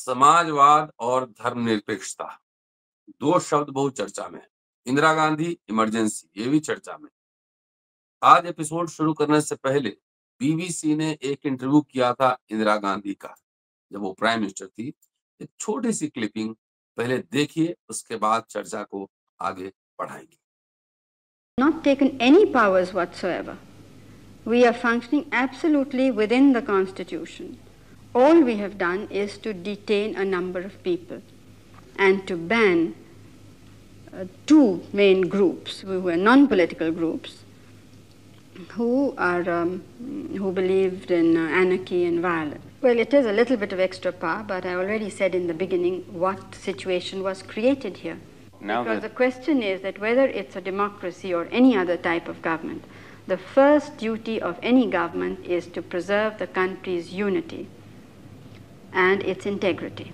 समाजवाद और धर्मनिरपेक्षता, दो शब्द बहुत चर्चा में है। इंदिरा गांधी, इमरजेंसी, ये भी चर्चा में। आज एपिसोड शुरू करने से पहले बीबीसी ने एक इंटरव्यू किया था इंदिरा गांधी का, जब वो प्राइम मिनिस्टर थी। एक छोटी सी क्लिपिंग पहले देखिए, उसके बाद चर्चा को आगे बढ़ाएंगे। Not taken any powers whatsoever. We are functioning absolutely within the Constitution. All we have done is to detain a number of people and to ban two main groups, who were non-political groups, who believed in anarchy and violence. Well, it is a little bit of extra power, but I already said in the beginning what situation was created here. Because the question is that whether it's a democracy or any other type of government, the first duty of any government is to preserve the country's unity and its integrity.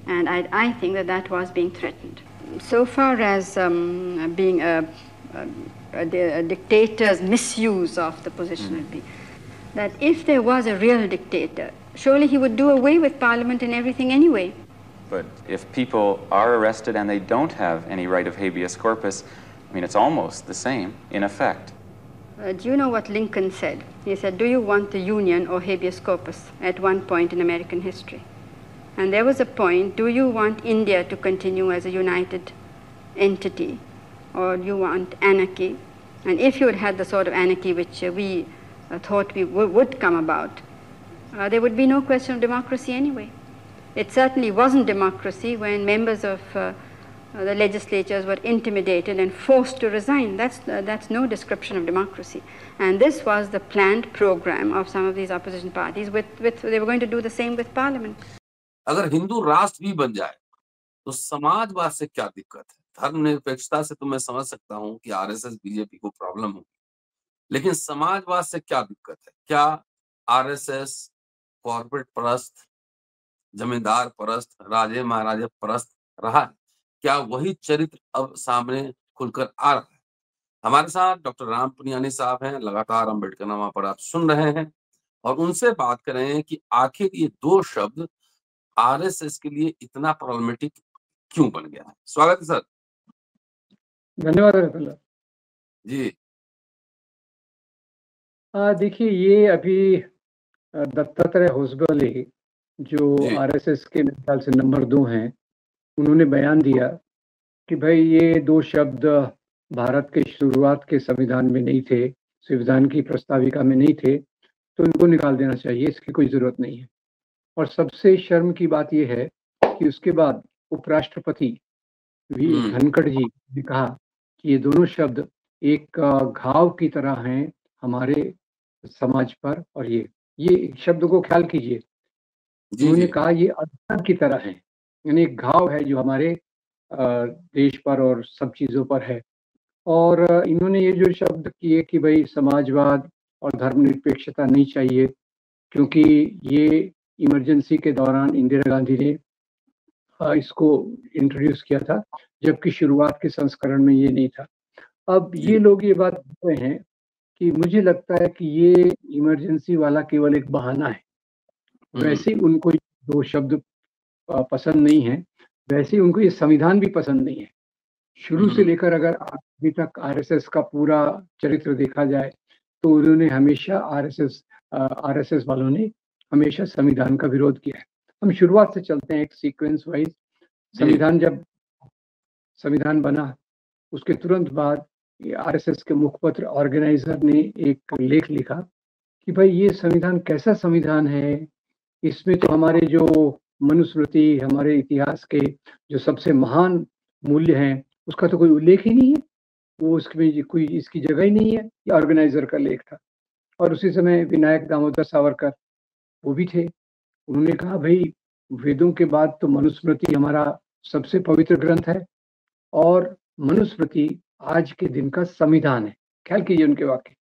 And I think that was being threatened. So far as being a dictator's misuse of the position would be, that if there was a real dictator, surely he would do away with parliament and everything anyway. But if people are arrested and they don't have any right of habeas corpus, I mean, it's almost the same in effect. Do you know what Lincoln said? He said, "Do you want the Union or habeas corpus?" at one point in American history. And there was a point, do you want India to continue as a united entity, or do you want anarchy? And if you had had the sort of anarchy which we thought would come about, there would be no question of democracy anyway. It certainly wasn't democracy when members of the legislatures were intimidated and forced to resign. That's no description of democracy. And this was the planned program of some of these opposition parties. They were going to do the same with parliament. अगर हिंदू राष्ट्र भी बन जाए तो समाजवाद से क्या दिक्कत है? धर्मनिरपेक्षता से तो मैं समझ सकता हूँ कि आरएसएस बीजेपी को प्रॉब्लम होगी, लेकिन समाजवाद से क्या दिक्कत है? क्या आरएसएस कॉर्पोरेट परस्त, जमींदार परस्त, राजे महाराजे परस्त रहा है? क्या वही चरित्र अब सामने खुलकर आ रहा है? हमारे साथ डॉक्टर राम पुनियानी साहब हैं, लगातार अम्बेडकरनामा पर आप सुन रहे हैं, और उनसे बात कर रहे हैं कि आखिर ये दो शब्द आरएसएस के लिए इतना प्रॉब्लमेटिक क्यों बन गया है। स्वागत है सर। धन्यवाद जी। देखिए, ये अभी दत्तात्रेय होसबले जो आरएसएस के ख्याल से नंबर 2 हैं, उन्होंने बयान दिया कि भाई ये दो शब्द भारत के शुरुआत के संविधान में नहीं थे, संविधान की प्रस्ताविका में नहीं थे, तो इनको निकाल देना चाहिए, इसकी कोई जरूरत नहीं है। और सबसे शर्म की बात यह है कि उसके बाद उपराष्ट्रपति वी धनखड़ जी ने कहा कि ये दोनों शब्द एक घाव की तरह हैं हमारे समाज पर, और ये शब्द को ख्याल कीजिए, उन्होंने कहा ये अल्सर की तरह है, यानी एक घाव है जो हमारे देश पर और सब चीजों पर है। और इन्होंने ये जो शब्द किए कि भाई समाजवाद और धर्मनिरपेक्षता नहीं चाहिए, क्योंकि ये इमरजेंसी के दौरान इंदिरा गांधी ने इसको इंट्रोड्यूस किया था, जबकि शुरुआत के संस्करण में ये नहीं था। अब ये लोग ये बात बोल रहे हैं कि मुझे लगता है कि ये इमरजेंसी वाला केवल एक बहाना है। वैसे ही उनको दो शब्द पसंद नहीं है, वैसे ही उनको ये संविधान भी पसंद नहीं है। शुरू से लेकर अगर अभी तक आरएसएस का पूरा चरित्र देखा जाए तो उन्होंने हमेशा आरएसएस वालों ने हमेशा संविधान का विरोध किया है। हम शुरुआत से चलते हैं एक सीक्वेंस वाइज। जब संविधान बना उसके तुरंत बाद आरएसएस के मुखपत्र ऑर्गेनाइजर ने एक लेख लिखा कि भाई ये संविधान कैसा संविधान है, इसमें तो हमारे जो मनुस्मृति, हमारे इतिहास के जो सबसे महान मूल्य हैं उसका तो कोई उल्लेख ही नहीं है, वो उसमें कोई इसकी जगह ही नहीं है। ये ऑर्गेनाइजर का लेख था। और उसी समय विनायक दामोदर सावरकर वो भी थे, उन्होंने कहा भाई वेदों के बाद तो मनुस्मृति हमारा सबसे पवित्र ग्रंथ है, और मनुस्मृति आज के दिन का संविधान है। ख्याल कीजिए उनके वाक्य।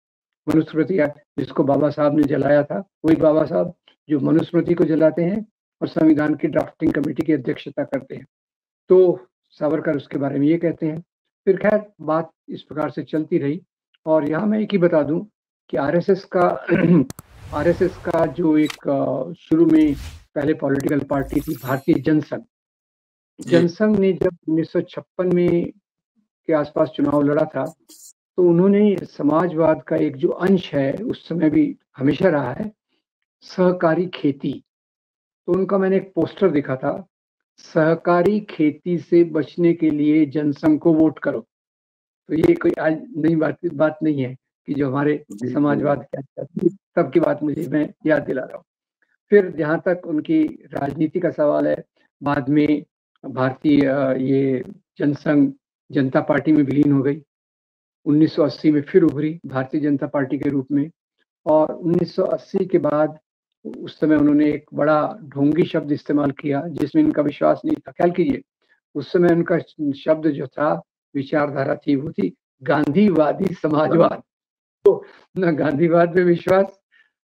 मनुस्मृति जिसको बाबा साहब ने जलाया था, वही बाबा साहब जो मनुस्मृति को जलाते हैं और संविधान की ड्राफ्टिंग कमेटी की अध्यक्षता करते हैं। तो सावरकर उसके बारे में ये कहते हैं। फिर खैर बात इस प्रकार से चलती रही। और यहाँ मैं एक ही बता दूं कि आरएसएस का जो एक शुरू में पहले पॉलिटिकल पार्टी थी भारतीय जनसंघ। जनसंघ ने जब 1956 में के आसपास चुनाव लड़ा था तो उन्होंने समाजवाद का एक जो अंश है उस समय भी हमेशा रहा है, सहकारी खेती। तो उनका मैंने एक पोस्टर देखा था, सहकारी खेती से बचने के लिए जनसंघ को वोट करो। तो ये कोई आज नई बात नहीं है कि जो हमारे समाजवाद के तब की बात मुझे मैं याद दिला रहा हूँ। फिर जहाँ तक उनकी राजनीति का सवाल है, बाद में भारतीय ये जनसंघ जनता पार्टी में विलीन हो गई। 1980 में फिर उभरी भारतीय जनता पार्टी के रूप में, और 1980 के बाद उस समय उन्होंने एक बड़ा ढोंगी शब्द इस्तेमाल किया जिसमें इनका विश्वास नहीं था। ख्याल कीजिए, उस समय उनका शब्द जो था, विचारधारा थी, वो थी गांधीवादी समाजवाद। तो न गांधीवाद में विश्वास,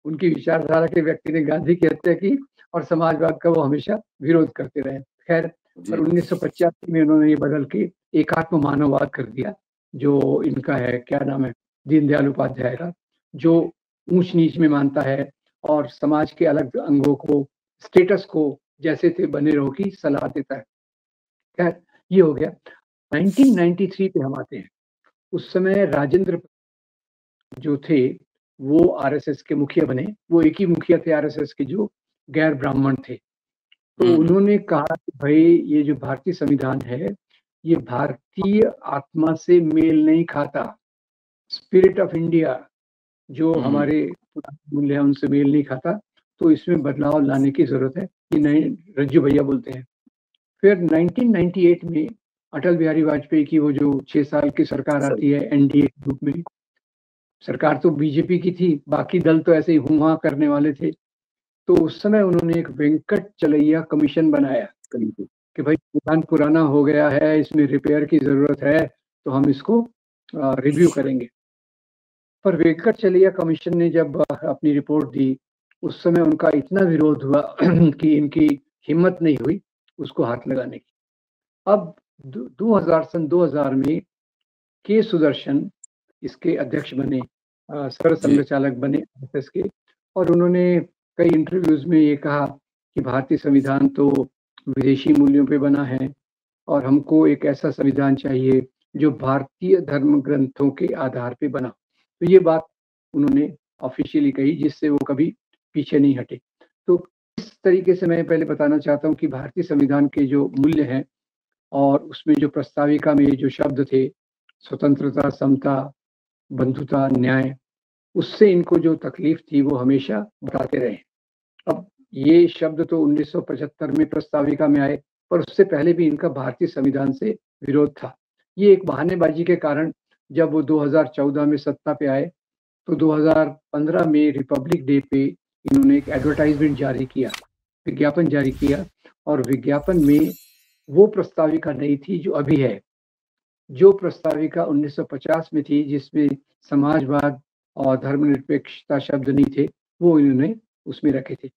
उनकी विचारधारा के व्यक्ति ने गांधी की हत्या की, और समाजवाद का वो हमेशा विरोध करते रहे। खैर, पर 1985 में उन्होंने ये बदल के एकात्म मानववाद कर दिया, जो इनका है, क्या नाम है, दीनदयाल उपाध्याय का, जो ऊंच नीच में मानता है और समाज के अलग अंगों को, स्टेटस को जैसे थे बने रहो की सलाह देता है। खैर, ये हो गया। 1993 पे हम आते हैं। उस समय राजेंद्र जो थे वो आरएसएस के मुखिया बने। वो एक ही मुखिया थे आरएसएस के जो गैर ब्राह्मण थे। तो उन्होंने कहा कि भाई ये जो भारतीय संविधान है ये भारतीय आत्मा से मेल नहीं खाता, स्पिरिट ऑफ इंडिया जो हमारे मूल्य है उनसे मेल नहीं खाता, तो इसमें बदलाव लाने की जरूरत है। ये नए रज्जू भैया बोलते हैं। फिर 1998 में अटल बिहारी वाजपेयी की वो जो 6 साल की सरकार आती है एनडीए के रूप में, सरकार तो बीजेपी की थी, बाकी दल तो ऐसे ही हुआ करने वाले थे। तो उस समय उन्होंने एक वेंकट चलैया कमीशन बनाया कि भाई संविधान पुराना हो गया है, इसमें रिपेयर की जरूरत है, तो हम इसको रिव्यू करेंगे। पर वेंकट चलैया कमीशन ने जब अपनी रिपोर्ट दी, उस समय उनका इतना विरोध हुआ कि इनकी हिम्मत नहीं हुई उसको हाथ लगाने की। अब 2000 में के सुदर्शन इसके अध्यक्ष बने, सर संघचालक बने आरएसएस के, और उन्होंने कई इंटरव्यूज में ये कहा कि भारतीय संविधान तो विदेशी मूल्यों पे बना है और हमको एक ऐसा संविधान चाहिए जो भारतीय धर्म ग्रंथों के आधार पे बना। तो ये बात उन्होंने ऑफिशियली कही, जिससे वो कभी पीछे नहीं हटे। तो इस तरीके से मैं पहले बताना चाहता हूँ कि भारतीय संविधान के जो मूल्य हैं और उसमें जो प्रस्ताविका में जो शब्द थे, स्वतंत्रता, समता, बंधुता, न्याय, उससे इनको जो तकलीफ थी वो हमेशा बताते रहे। अब ये शब्द तो 1975 में प्रस्ताविका में आए, पर उससे पहले भी इनका भारतीय संविधान से विरोध था। ये एक बहानेबाजी के कारण जब वो 2014 में सत्ता पे आए तो 2015 में रिपब्लिक डे पे इन्होंने एक एडवर्टाइजमेंट जारी किया, विज्ञापन जारी किया, और विज्ञापन में वो प्रस्ताविका नहीं थी जो अभी है। जो प्रस्ताविका 1950 में थी जिसमें समाजवाद और धर्मनिरपेक्षता शब्द नहीं थे, वो इन्होंने उसमें रखे थे।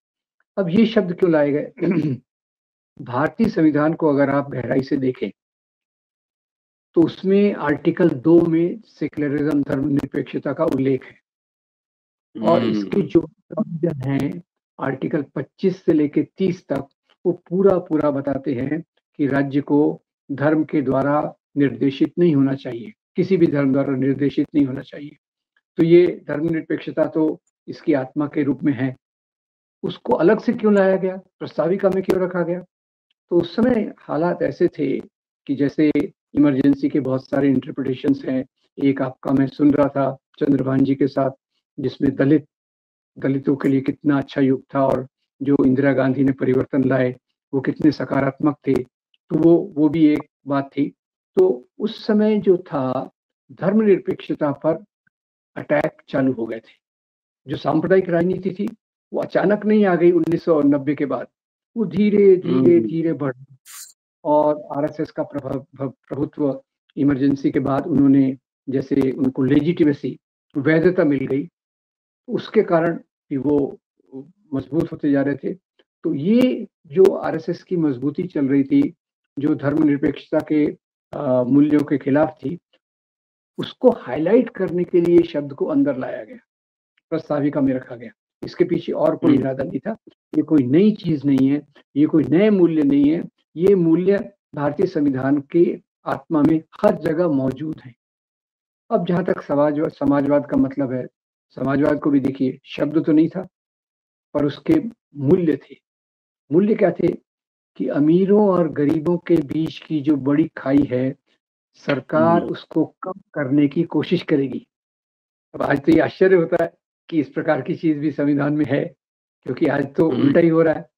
अब ये शब्द क्यों लाए गए? भारतीय संविधान को अगर आप गहराई से देखें तो उसमें आर्टिकल 2 में सेक्युलरिज्म, धर्मनिरपेक्षता का उल्लेख है, और इसके जो प्रोविजन हैं आर्टिकल 25 से लेके 30 तक, वो पूरा बताते हैं कि राज्य को धर्म के द्वारा निर्देशित नहीं होना चाहिए, किसी भी धर्म द्वारा निर्देशित नहीं होना चाहिए। तो ये धर्मनिरपेक्षता तो इसकी आत्मा के रूप में है। उसको अलग से क्यों लाया गया, प्रस्ताविका में क्यों रखा गया? तो उस समय हालात ऐसे थे कि जैसे इमरजेंसी के बहुत सारे इंटरप्रिटेशंस हैं। एक आपका मैं सुन रहा था चंद्रभान जी के साथ, जिसमें दलितों के लिए कितना अच्छा युग था और जो इंदिरा गांधी ने परिवर्तन लाए वो कितने सकारात्मक थे। तो वो भी एक बात थी। तो उस समय जो था धर्मनिरपेक्षता पर अटैक चालू हो गए थे। जो सांप्रदायिक राजनीति थी वो अचानक नहीं आ गई 1990 के बाद, वो धीरे बढ़, और आरएसएस का प्रभुत्व इमरजेंसी के बाद उन्होंने, जैसे उनको लेजिटिमेसी, वैधता मिल गई, उसके कारण भी वो मजबूत होते जा रहे थे। तो ये जो आरएसएस की मजबूती चल रही थी, जो धर्मनिरपेक्षता के मूल्यों के खिलाफ थी, उसको हाईलाइट करने के लिए शब्द को अंदर लाया गया, प्रस्ताविका में रखा गया। इसके पीछे और कोई इरादा नहीं था। ये कोई नई चीज नहीं है, ये कोई नए मूल्य नहीं है, ये मूल्य भारतीय संविधान के आत्मा में हर जगह मौजूद है। अब जहां तक समाजवाद का मतलब है, समाजवाद को भी देखिए, शब्द तो नहीं था पर उसके मूल्य थे। मूल्य क्या थे कि अमीरों और गरीबों के बीच की जो बड़ी खाई है, सरकार उसको कम करने की कोशिश करेगी। अब आज तो ये आश्चर्य होता है कि इस प्रकार की चीज भी संविधान में है, क्योंकि आज तो उल्टा ही हो रहा है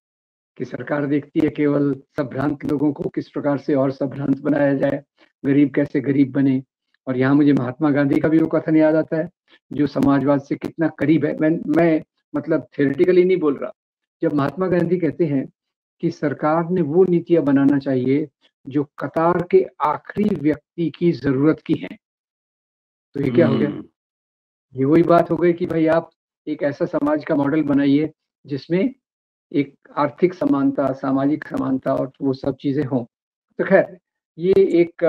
कि सरकार देखती है केवल संभ्रांत लोगों को किस प्रकार से और संभ्रांत बनाया जाए, गरीब कैसे गरीब बने। और यहाँ मुझे महात्मा गांधी का भी वो कथन याद आता है जो समाजवाद से कितना करीब है। मैं मतलब थ्योरेटिकली नहीं बोल रहा। जब महात्मा गांधी कहते हैं कि सरकार ने वो नीतियां बनाना चाहिए जो कतार के आखिरी व्यक्ति की जरूरत की है, तो ये क्या हो गया? ये वही बात हो गई कि भाई आप एक ऐसा समाज का मॉडल बनाइए जिसमें एक आर्थिक समानता, सामाजिक समानता और वो सब चीजें हों। तो खैर ये एक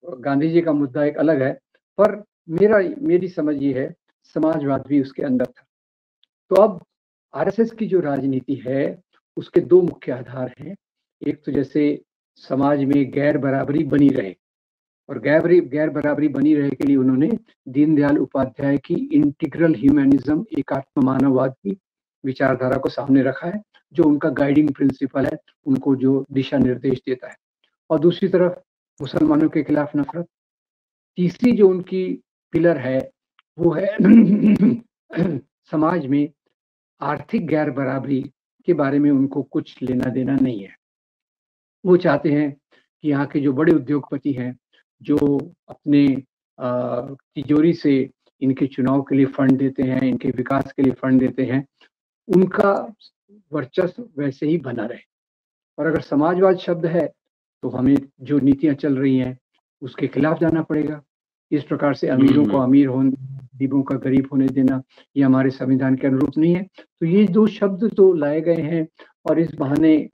गांधी जी का मुद्दा एक अलग है, पर मेरी समझ ये है समाजवाद भी उसके अंदर था। तो अब आरएसएस की जो राजनीति है उसके दो मुख्य आधार हैं। एक तो जैसे समाज में गैर बराबरी बनी रहे, और गैर बराबरी बनी रहे के लिए उन्होंने दीनदयाल उपाध्याय की इंटीग्रल ह्यूमैनिज्म, एकात्म मानववाद की विचारधारा को सामने रखा है, जो उनका गाइडिंग प्रिंसिपल है, उनको जो दिशा निर्देश देता है। और दूसरी तरफ मुसलमानों के खिलाफ नफरत। तीसरी जो उनकी पिलर है वो है समाज में आर्थिक गैर बराबरी के बारे में उनको कुछ लेना देना नहीं है। वो चाहते हैं कि यहाँ के जो बड़े उद्योगपति हैं, जो अपने तिजोरी से इनके चुनाव के लिए फंड देते हैं, इनके विकास के लिए फंड देते हैं, उनका वर्चस्व वैसे ही बना रहे। और अगर समाजवाद शब्द है तो हमें जो नीतियां चल रही हैं उसके खिलाफ जाना पड़ेगा। इस प्रकार से अमीरों को अमीर होने, गरीबों का गरीब होने देना, ये हमारे संविधान के अनुरूप नहीं है। तो ये दो शब्द तो लाए गए हैं, और इस बहाने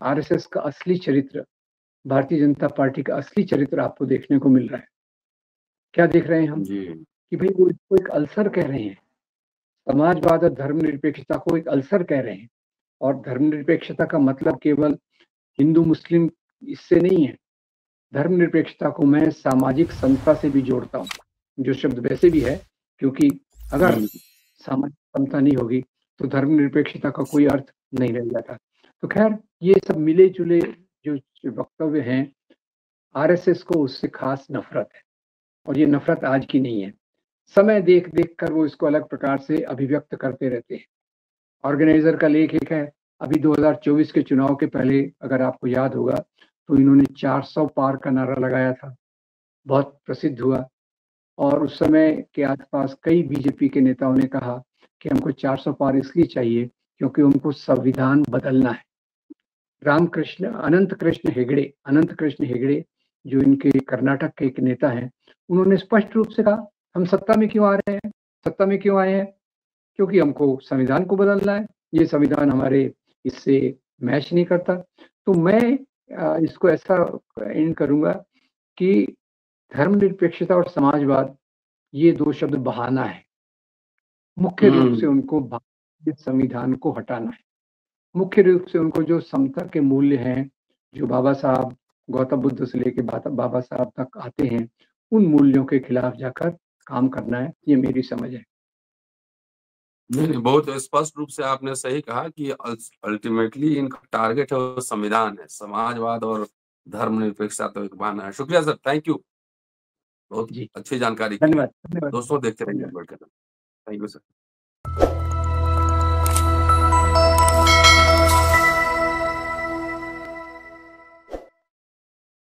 आरएसएस का असली चरित्र, भारतीय जनता पार्टी का असली चरित्र आपको देखने को मिल रहा है। क्या देख रहे हैं हम? कि भाई वो इसको एक अल्सर कह रहे हैं, समाजवाद और धर्मनिरपेक्षता को एक अल्सर कह रहे हैं। और धर्मनिरपेक्षता का मतलब केवल हिंदू मुस्लिम इससे नहीं है। धर्मनिरपेक्षता को मैं सामाजिक समता से भी जोड़ता हूँ, जो शब्द वैसे भी है, क्योंकि अगर सामाजिक समता नहीं होगी तो धर्मनिरपेक्षता का कोई अर्थ नहीं रह जाता। तो खैर ये सब मिले जुले जो वक्तव्य हैं, आरएसएस को उससे खास नफरत है, और ये नफरत आज की नहीं है। समय देख देख कर वो इसको अलग प्रकार से अभिव्यक्त करते रहते हैं। ऑर्गेनाइजर का लेख एक है, अभी 2024 के चुनाव के पहले अगर आपको याद होगा तो इन्होंने 400 पार का नारा लगाया था, बहुत प्रसिद्ध हुआ। और उस समय के आसपास कई बीजेपी के नेताओं ने कहा कि हमको 400 पार इसलिए चाहिए क्योंकि उनको संविधान बदलना है। अनंत कृष्ण हेगड़े जो इनके कर्नाटक के एक नेता हैं, उन्होंने स्पष्ट रूप से कहा हम सत्ता में क्यों आ रहे हैं, सत्ता में क्यों आए हैं, क्योंकि हमको संविधान को बदलना है, ये संविधान हमारे इससे मैच नहीं करता। तो मैं इसको ऐसा एंड करूंगा कि धर्मनिरपेक्षता और समाजवाद ये दो शब्द बहाना है। मुख्य रूप से उनको भारतीय संविधान को हटाना है। मुख्य रूप से उनको जो समता के मूल्य हैं, जो बाबा साहब गौतम बुद्ध से लेके बाबा साहब तक आते हैं, उन मूल्यों के खिलाफ जाकर काम करना है। ये मेरी समझ है। नहीं, बहुत स्पष्ट रूप से आपने सही कहा कि अल्टीमेटली इनका टारगेट है वो संविधान है, समाजवाद और धर्मनिरपेक्षता तो एक बहाना है। शुक्रिया सर, थैंक यू, बहुत अच्छी जानकारी। धन्यवाद। दोस्तों देखते रहिए। Thank you sir.